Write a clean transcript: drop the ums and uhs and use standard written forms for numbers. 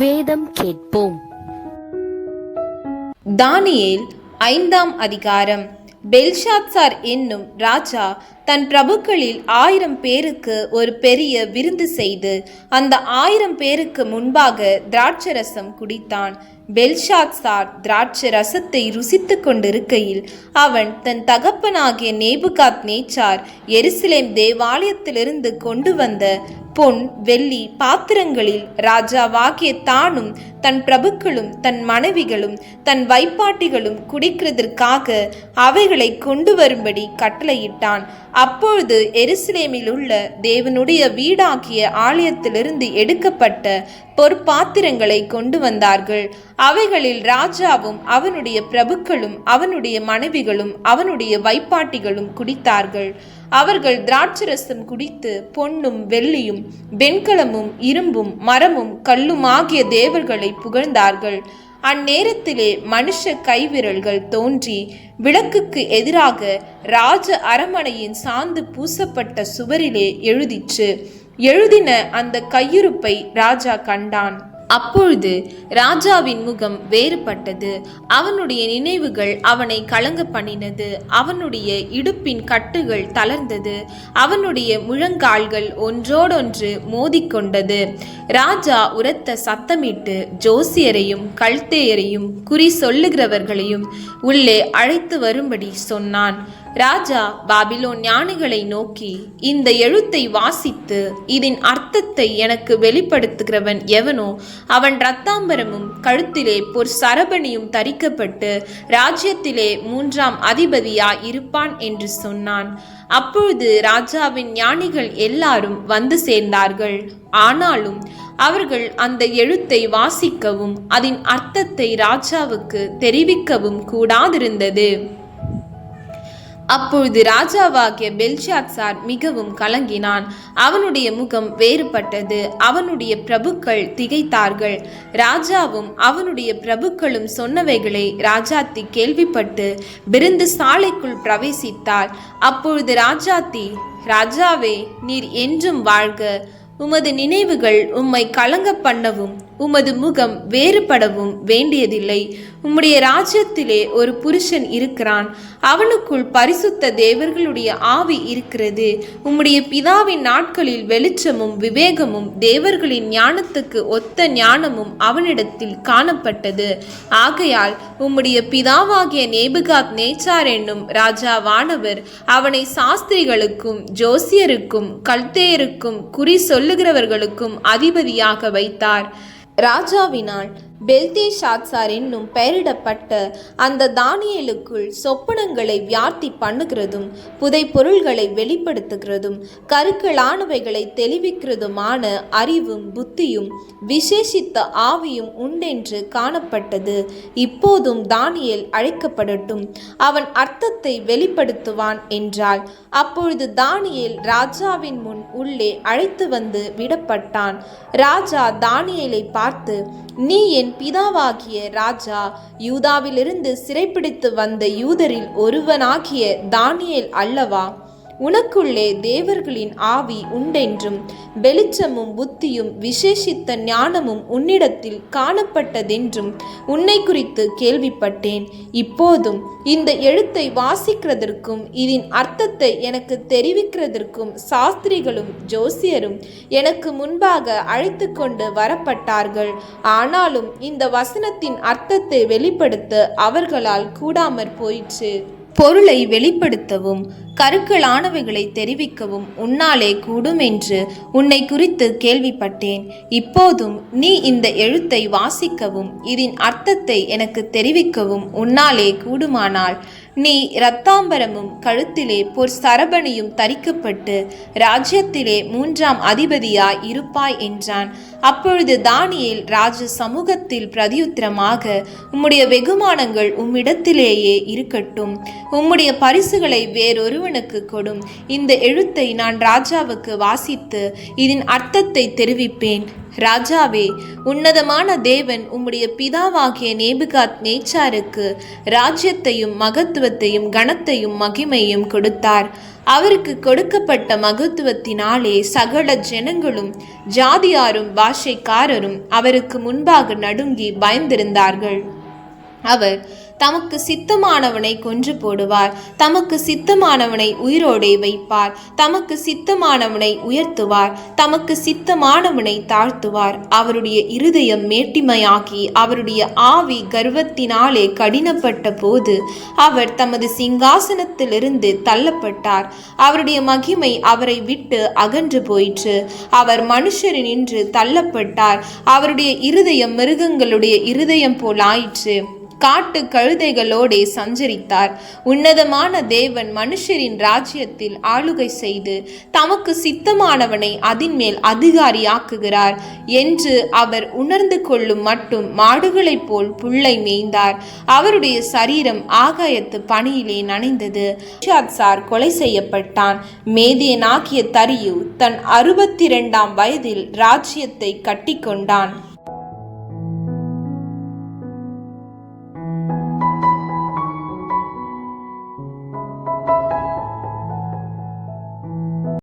வேதம் கேட்போம். தானியேல் 5ஆம் அதிகாரம். பெல்ஷாத்சார் என்னும் ராஜா தன் பிரபுக்களில் 1000 பேருக்கு ஒரு பெரிய விருந்து செய்து அந்த 1000 பேருக்கு முன்பாக திராட்சரசம் குடித்தான். பெல்ஷாத்சார் திராட்சை ரசத்தை ருசித்து கொண்டிருக்கையில் அவன் தன் தகப்பனாகிய நேபுகாத் நேச்சார் எருசலேம் தேவாலயத்திலிருந்து கொண்டு வந்த பொன் வெள்ளி பாத்திரங்களில் ராஜாவாகிய தானும் தன் பிரபுக்களும் தன் மனைவிகளும் தன் வைப்பாட்டிகளும் குடிக்கிறதற்காக அவைகளை கொண்டு வரும்படி கட்டளையிட்டான். அப்பொழுது எருசலேமில் உள்ள தேவனுடைய வீடாகிய ஆலயத்திலிருந்து எடுக்கப்பட்ட பொற்பாத்திரங்களை கொண்டு வந்தார்கள். அவைகளில் ராஜாவும் அவனுடைய பிரபுக்களும் அவனுடைய மனைவிகளும் அவனுடைய வைப்பாட்டிகளும் குடித்தார்கள். அவர்கள் திராட்சரசம் குடித்து பொன்னும் வெள்ளியும் வெண்கலமும் இரும்பும் மரமும் கல்லும் ஆகிய தேவர்களை புகழ்ந்தார்கள். அந்நேரத்திலே மனுஷ கைவிரல்கள் தோன்றி விளக்குக்கு எதிராக ராஜ அரமனையின் சாந்து பூசப்பட்ட சுவரிலே எழுதிற்று. எழுதின அந்த கையிருப்பை ராஜா கண்டான். அப்பொழுது ராஜாவின் முகம் வேறுபட்டது. அவனுடைய நினைவுகள் அவனை கலங்க பண்ணினது. அவனுடைய இடுப்பின் கட்டுகள் தளர்ந்தது. அவனுடைய முழங்கால்கள் ஒன்றோடொன்று மோதிக்கொண்டது. ராஜா உரத்த சத்தமிட்டு ஜோசியரையும் கல்தேயரையும் குறி சொல்லுகிறவர்களையும் உள்ளே அழைத்து வரும்படி சொன்னான். ராஜா பாபிலோன் ஞானிகளை நோக்கி, இந்த எழுத்தை வாசித்து இதன் அர்த்தத்தை எனக்கு வெளிப்படுத்துகிறவன் எவனோ அவன் இரத்தாம்பரமும் கழுத்திலே பொற் சரபணியும் தரிக்கப்பட்டு ராஜ்யத்திலே 3ஆம் அதிபதியாய் இருப்பான் என்று சொன்னான். அப்பொழுது ராஜாவின் ஞானிகள் எல்லாரும் வந்து சேர்ந்தார்கள். ஆனாலும் அவர்கள் அந்த எழுத்தை வாசிக்கவும் அதன் அர்த்தத்தை ராஜாவுக்கு தெரிவிக்கவும் கூடாதிருந்தது. அப்பொழுது ராஜாவாகிய பெல்ஷாத்சார் மிகவும் கலங்கினான். அவனுடைய முகம் வேறுபட்டது. அவனுடைய பிரபுக்கள் திகைத்தார்கள். ராஜாவும் அவனுடைய பிரபுக்களும் சொன்னவைகளை ராஜாத்தி கேள்விப்பட்டு விருந்து சாலைக்குள் பிரவேசித்தார். அப்பொழுது ராஜாத்தி, ராஜாவே, நீர் என்றும் வாழ்க. உமது நினைவுகள் உம்மை கலங்க பண்ணவும் உமது முகம் வேறுபடவும் வேண்டியதில்லை. உம்முடைய ராஜ்யத்திலே ஒரு புருஷன் இருக்கிறான். அவனுக்குள் பரிசுத்த தேவர்களுடைய ஆவி இருக்கிறது. உம்முடைய பிதாவின் நாட்களில் வெளிச்சமும் விவேகமும் தேவர்களின் ஞானத்துக்கு ஒத்த ஞானமும் அவனிடத்தில் காணப்பட்டது. ஆகையால் உம்முடைய பிதாவாகிய நேபுகாத் நேச்சார் என்னும் ராஜாவானவர் அவனை சாஸ்திரிகளுக்கும் ஜோசியருக்கும் கல்தேயருக்கும் குறி சொல்லுகிறவர்களுக்கும் அதிபதியாக வைத்தார். ராஜாவினால் பெல்தேஷாத்சார் என்னும் பெயரிடப்பட்ட அந்த தானியேலுக்குள் சொப்பனங்களை வியார்த்தி பண்ணுகிறதும் புதை பொருள்களை வெளிப்படுத்துகிறதும் கருக்களானவைகளை தெளிவிக்கிறதுமான அறிவும் புத்தியும் விசேஷித்த ஆவியும் உண்டென்று காணப்பட்டது. இப்போதும் தானியேல் அழைக்கப்படட்டும், அவன் அர்த்தத்தை வெளிப்படுத்துவான் என்றாள். அப்பொழுது தானியேல் ராஜாவின் முன் உள்ளே அழைத்து வந்து விடப்பட்டான். ராஜா தானியேலை பார்த்து, நீ என் பிதாவாகிய ராஜா யூதாவிலிருந்து சிறைப்பிடித்து வந்த யூதரில் ஒருவனாகிய தானியேல் அல்லவா? உனக்குள்ளே தேவர்களின் ஆவி உண்டென்றும் வெளிச்சமும் புத்தியும் விசேஷித்த ஞானமும் உன்னிடத்தில் காணப்பட்டதென்றும் உன்னை குறித்து கேள்விப்பட்டேன். இப்போதும் இந்த எழுத்தை வாசிக்கிறதற்கும் இதன் அர்த்தத்தை எனக்கு தெரிவிக்கிறதற்கும் சாஸ்திரிகளும் ஜோசியரும் எனக்கு முன்பாக அழைத்து கொண்டு வரப்பட்டார்கள். ஆனாலும் இந்த வசனத்தின் அர்த்தத்தை வெளிப்படுத்த அவர்களால் கூடாமற் போயிற்று. பொருளை வெளிப்படுத்தவும் கருக்களானவைகளை தெரிவிக்கவும் உன்னாலே கூடும் என்று உன்னை குறித்து கேள்விப்பட்டேன். இப்போதும் நீ இந்த எழுத்தை வாசிக்கவும் இதன் அர்த்தத்தை எனக்கு தெரிவிக்கவும் உன்னாலே கூடுமானால் நீ இரத்தாம்பரமும் கழுத்திலே பொற் சரபணியும் தரிக்கப்பட்டு ராஜ்யத்திலே 3ஆம் அதிபதியாய் இருப்பாய் என்றான். அப்பொழுது தானியேல் ராஜ சமூகத்தில் பிரதியுத்திரமாக, உம்முடைய வெகுமானங்கள் உம்மிடத்திலேயே இருக்கட்டும். உம்முடைய பரிசுகளை வேறொரு ஒருவனுக்கு கொடும். இந்த எழுத்தை நான் ராஜாவுக்கு வாசித்து இதன் அர்த்தத்தை தெரிவிப்பேன். ராஜாவே, உன்னதமான தேவன் உம்முடைய பிதாவாகிய நேபுகாத் நேச்சாருக்கு ராஜ்யத்தையும் மகத்துவத்தையும் கனத்தையும் மகிமையும் கொடுத்தார். அவருக்கு கொடுக்கப்பட்ட மகத்துவத்தினாலே சகல ஜனங்களும் ஜாதியாரும் பாஷைக்காரரும் அவருக்கு முன்பாக நடுங்கி பயந்திருந்தார்கள். அவர் தமக்கு சித்தமானவனை கொன்று போடுவார், தமக்கு சித்தமானவனை உயிரோடே வைப்பார், தமக்கு சித்தமானவனை உயர்த்துவார், தமக்கு சித்தமானவனை தாழ்த்துவார். அவருடைய இருதயம் மேட்டிமையாகி அவருடைய ஆவி கர்வத்தினாலே கடினப்பட்ட போது அவர் தமது சிங்காசனத்திலிருந்து தள்ளப்பட்டார். அவருடைய மகிமை அவரை விட்டு அகன்று போயிற்று. அவர் மனுஷரினின்று தள்ளப்பட்டார். அவருடைய இருதயம் மிருகங்களுடைய இருதயம் போல் ஆயிற்று. காட்டு கழுதைகளோடே சஞ்சரித்தார். உன்னதமான தேவன் மனுஷரின் ராஜ்யத்தில் ஆளுகை செய்து தமக்கு சித்தமானவனை அதின் மேல் அதிகாரியாக்குகிறார் என்று அவர் உணர்ந்து கொள்ளும் மட்டும் மாடுகளைப் போல் புல்லை மேய்ந்தார். அவருடைய சரீரம் ஆகாயத்து பனியிலே நனைந்தது. பெல்ஷாத்சார் கொலை செய்யப்பட்டான். மேதியனாகிய தரியு தன் 62ஆம் வயதில் ராஜ்யத்தை கட்டி கொண்டான்.